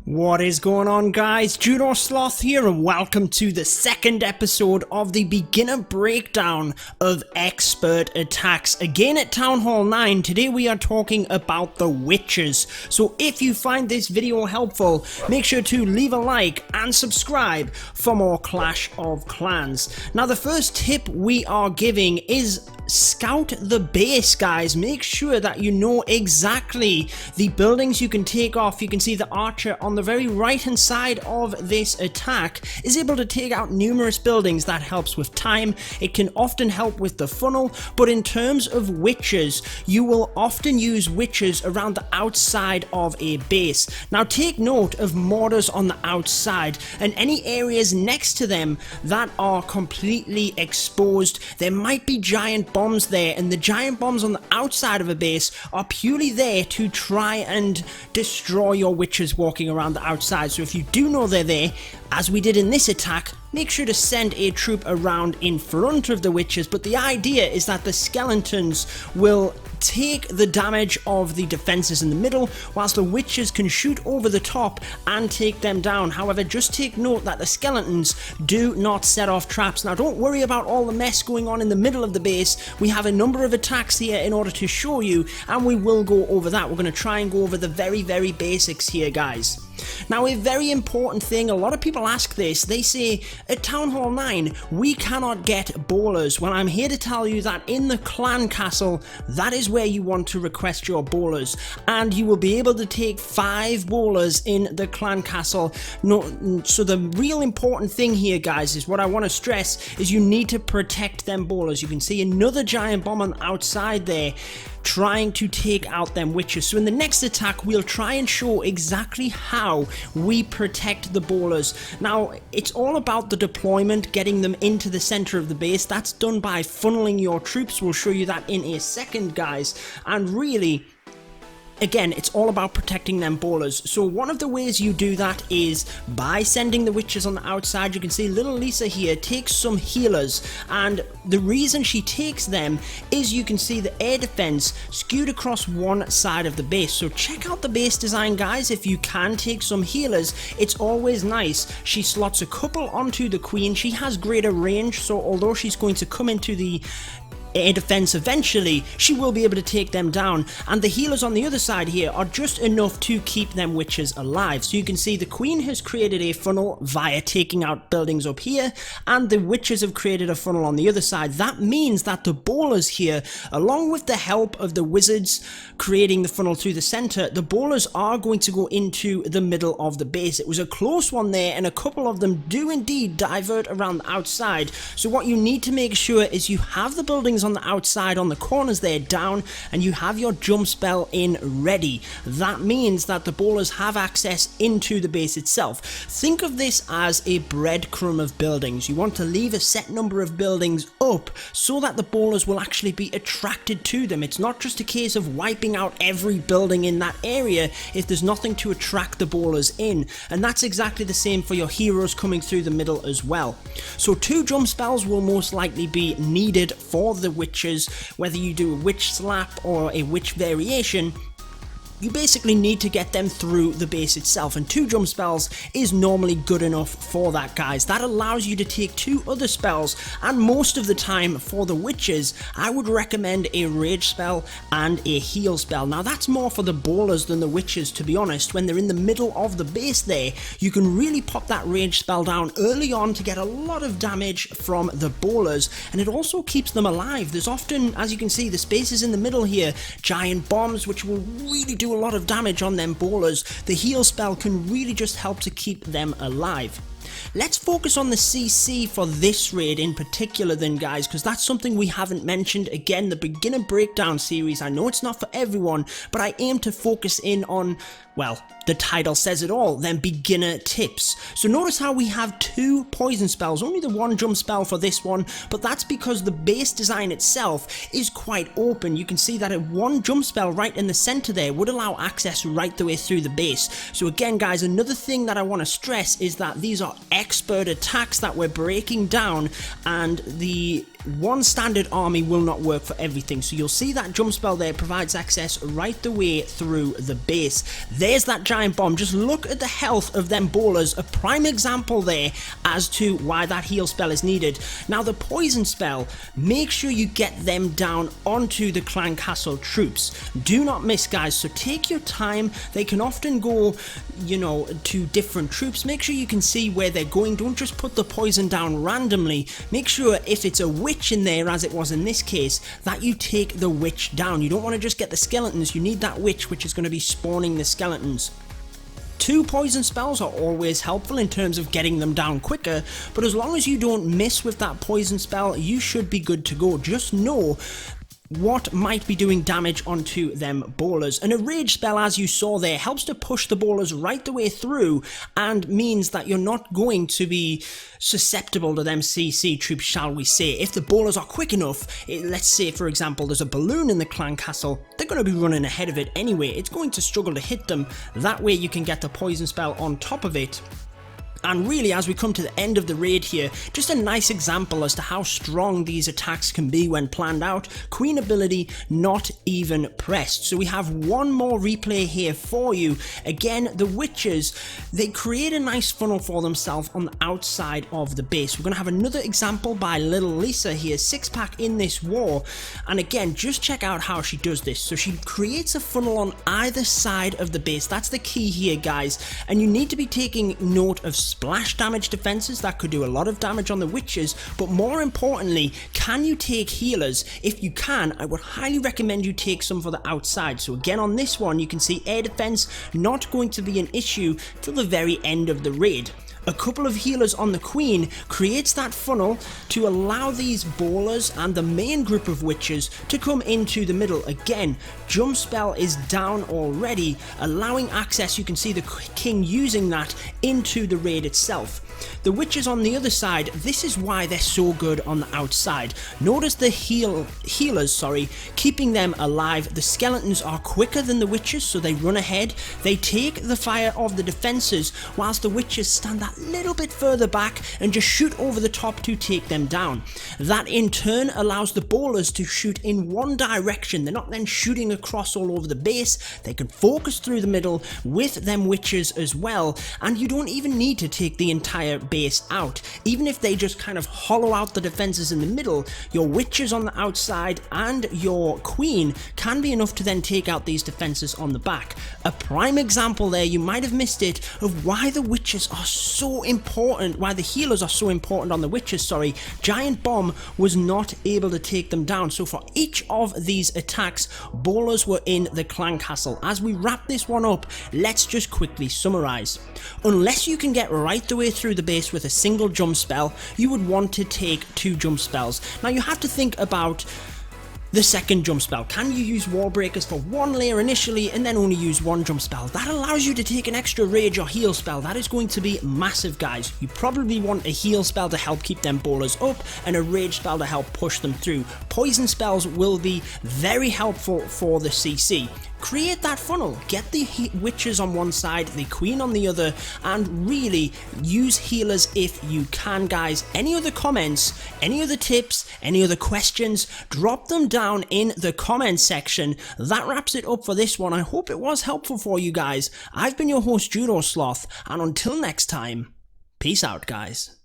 What is going on, guys? Judo Sloth here, and welcome to the second episode of the beginner breakdown of expert attacks. Again at Town Hall 9, today we are talking about the witches. So if you find this video helpful, make sure to leave a like and subscribe for more Clash of Clans. Now the first tip we are giving is scout the base, guys. Make sure that you know exactly the buildings you can take off. You can see the archer on the very right hand side of this attack is able to take out numerous buildings. That helps with time. It can often help with the funnel, but in terms of witches, you will often use witches around the outside of a base. Now take note of mortars on the outside and any areas next to them that are completely exposed. There might be giant bombs there, and the giant bombs on the outside of a base are purely there to try and destroy your witches walking around the outside. So if you do know they're there, as we did in this attack, make sure to send a troop around in front of the witches. But the idea is that the skeletons will take the damage of the defenses in the middle, whilst the witches can shoot over the top and take them down. However, just take note that the skeletons do not set off traps. Now don't worry about all the mess going on in the middle of the base. We have a number of attacks here in order to show you, and we will go over that. We're going to try and go over the very basics here, guys. Now a very important thing, a lot of people ask this, they say at Town Hall 9 we cannot get bowlers. Well, I'm here to tell you that in the clan castle, that is where you want to request your bowlers, and you will be able to take 5 bowlers in the clan castle. So the real important thing here, guys, is what I want to stress is you need to protect them bowlers. You can see another giant bomb on the outside there trying to take out them witches. So in the next attack we'll try and show exactly how we protect the bowlers. Now it's all about the deployment, getting them into the center of the base. That's done by funneling your troops. We'll show you that in a second, guys, and really again, it's all about protecting them bowlers. So one of the ways you do that is by sending the witches on the outside. You can see little Lisa here takes some healers, and the reason she takes them is you can see the air defense skewed across one side of the base. So check out the base design, guys. If you can take some healers, it's always nice. She slots a couple onto the queen. She has greater range, so although she's going to come into the air defense eventually, she will be able to take them down, and the healers on the other side here are just enough to keep them witches alive. So you can see the queen has created a funnel via taking out buildings up here, and the witches have created a funnel on the other side. That means that the bowlers here, along with the help of the wizards creating the funnel through the center, the bowlers are going to go into the middle of the base. It was a close one there, and a couple of them do indeed divert around the outside. So what you need to make sure is you have the buildings on the outside on the corners there down, and you have your jump spell in ready. That means that the bowlers have access into the base itself. Think of this as a breadcrumb of buildings. You want to leave a set number of buildings up so that the bowlers will actually be attracted to them. It's not just a case of wiping out every building in that area if there's nothing to attract the bowlers in, and that's exactly the same for your heroes coming through the middle as well. So 2 jump spells will most likely be needed for the witches. Whether you do a witch slap or a witch variation, you basically need to get them through the base itself, and 2 jump spells is normally good enough for that, guys. That allows you to take 2 other spells, and most of the time for the witches I would recommend a rage spell and a heal spell. Now that's more for the bowlers than the witches, to be honest. When they're in the middle of the base there, you can really pop that rage spell down early on to get a lot of damage from the bowlers, and it also keeps them alive. There's often, as you can see, the spaces in the middle here, giant bombs which will really do a lot of damage on them bowlers. The heal spell can really just help to keep them alive. Let's focus on the CC for this raid in particular then, guys, because that's something we haven't mentioned. Again, the beginner breakdown series, I know it's not for everyone, but I aim to focus in on, well, the title says it all, then beginner tips. So notice how we have 2 poison spells, only the 1 jump spell for this one, but that's because the base design itself is quite open. You can see that a 1 jump spell right in the center there would allow access right the way through the base. So again, guys, another thing that I want to stress is that these are expert attacks that we're breaking down, and the one standard army will not work for everything. So you'll see that jump spell there provides access right the way through the base. There's that giant bomb. Just look at the health of them bowlers. A prime example there as to why that heal spell is needed. Now the poison spell, make sure you get them down onto the clan castle troops. Do not miss, guys. So take your time. They can often go, you know, to different troops. Make sure you can see where they're going. Don't just put the poison down randomly. Make sure if it's a witch in there, as it was in this case, that you take the witch down. You don't want to just get the skeletons. You need that witch, which is going to be spawning the skeletons. 2 poison spells are always helpful in terms of getting them down quicker, but as long as you don't miss with that poison spell, you should be good to go. Just know what might be doing damage onto them bowlers. And a rage spell, as you saw there, helps to push the bowlers right the way through and means that you're not going to be susceptible to them CC troops, shall we say. If the bowlers are quick enough, let's say for example there's a balloon in the clan castle, they're going to be running ahead of it anyway. It's going to struggle to hit them. That way you can get the poison spell on top of it. And really, as we come to the end of the raid here, just a nice example as to how strong these attacks can be when planned out. Queen ability not even pressed. So we have one more replay here for you. Again, the witches, they create a nice funnel for themselves on the outside of the base. We're going to have another example by Little Lisa here, 6-pack in this war. And again, just check out how she does this. So she creates a funnel on either side of the base. That's the key here, guys. And you need to be taking note of splash damage defenses that could do a lot of damage on the witches, but more importantly, can you take healers? If you can, I would highly recommend you take some for the outside. So again, on this one, you can see air defense not going to be an issue till the very end of the raid. A couple of healers on the queen creates that funnel to allow these bowlers and the main group of witches to come into the middle. Again, jump spell is down already, allowing access, you can see the king using that, into the raid itself. The witches on the other side, this is why they're so good on the outside. Notice the healers, keeping them alive. The skeletons are quicker than the witches, so they run ahead. They take the fire of the defenses, whilst the witches stand that little bit further back and just shoot over the top to take them down. That in turn allows the bowlers to shoot in one direction. They're not then shooting across all over the base. They can focus through the middle with them witches as well, and you don't even need to take the entire base out. Even if they just kind of hollow out the defenses in the middle, your witches on the outside and your queen can be enough to then take out these defenses on the back. A prime example there, you might have missed it, of why the witches are so important, why the healers are so important on the witches, Giant Bomb was not able to take them down. So for each of these attacks, bowlers were in the clan castle. As we wrap this one up, let's just quickly summarize. Unless you can get right the way through the base with a single jump spell, you would want to take 2 jump spells. Now you have to think about the second jump spell. Can you use wall breakers for 1 layer initially and then only use 1 jump spell? That allows you to take an extra rage or heal spell. That is going to be massive, guys. You probably want a heal spell to help keep them bowlers up and a rage spell to help push them through. Poison spells will be very helpful for the CC. Create that funnel, get the witches on one side, the queen on the other, and really use healers if you can, guys. Any other comments, any other tips, any other questions, drop them down in the comment section. That wraps it up for this one. I hope it was helpful for you guys. I've been your host, Judo Sloth, and until next time, peace out, guys.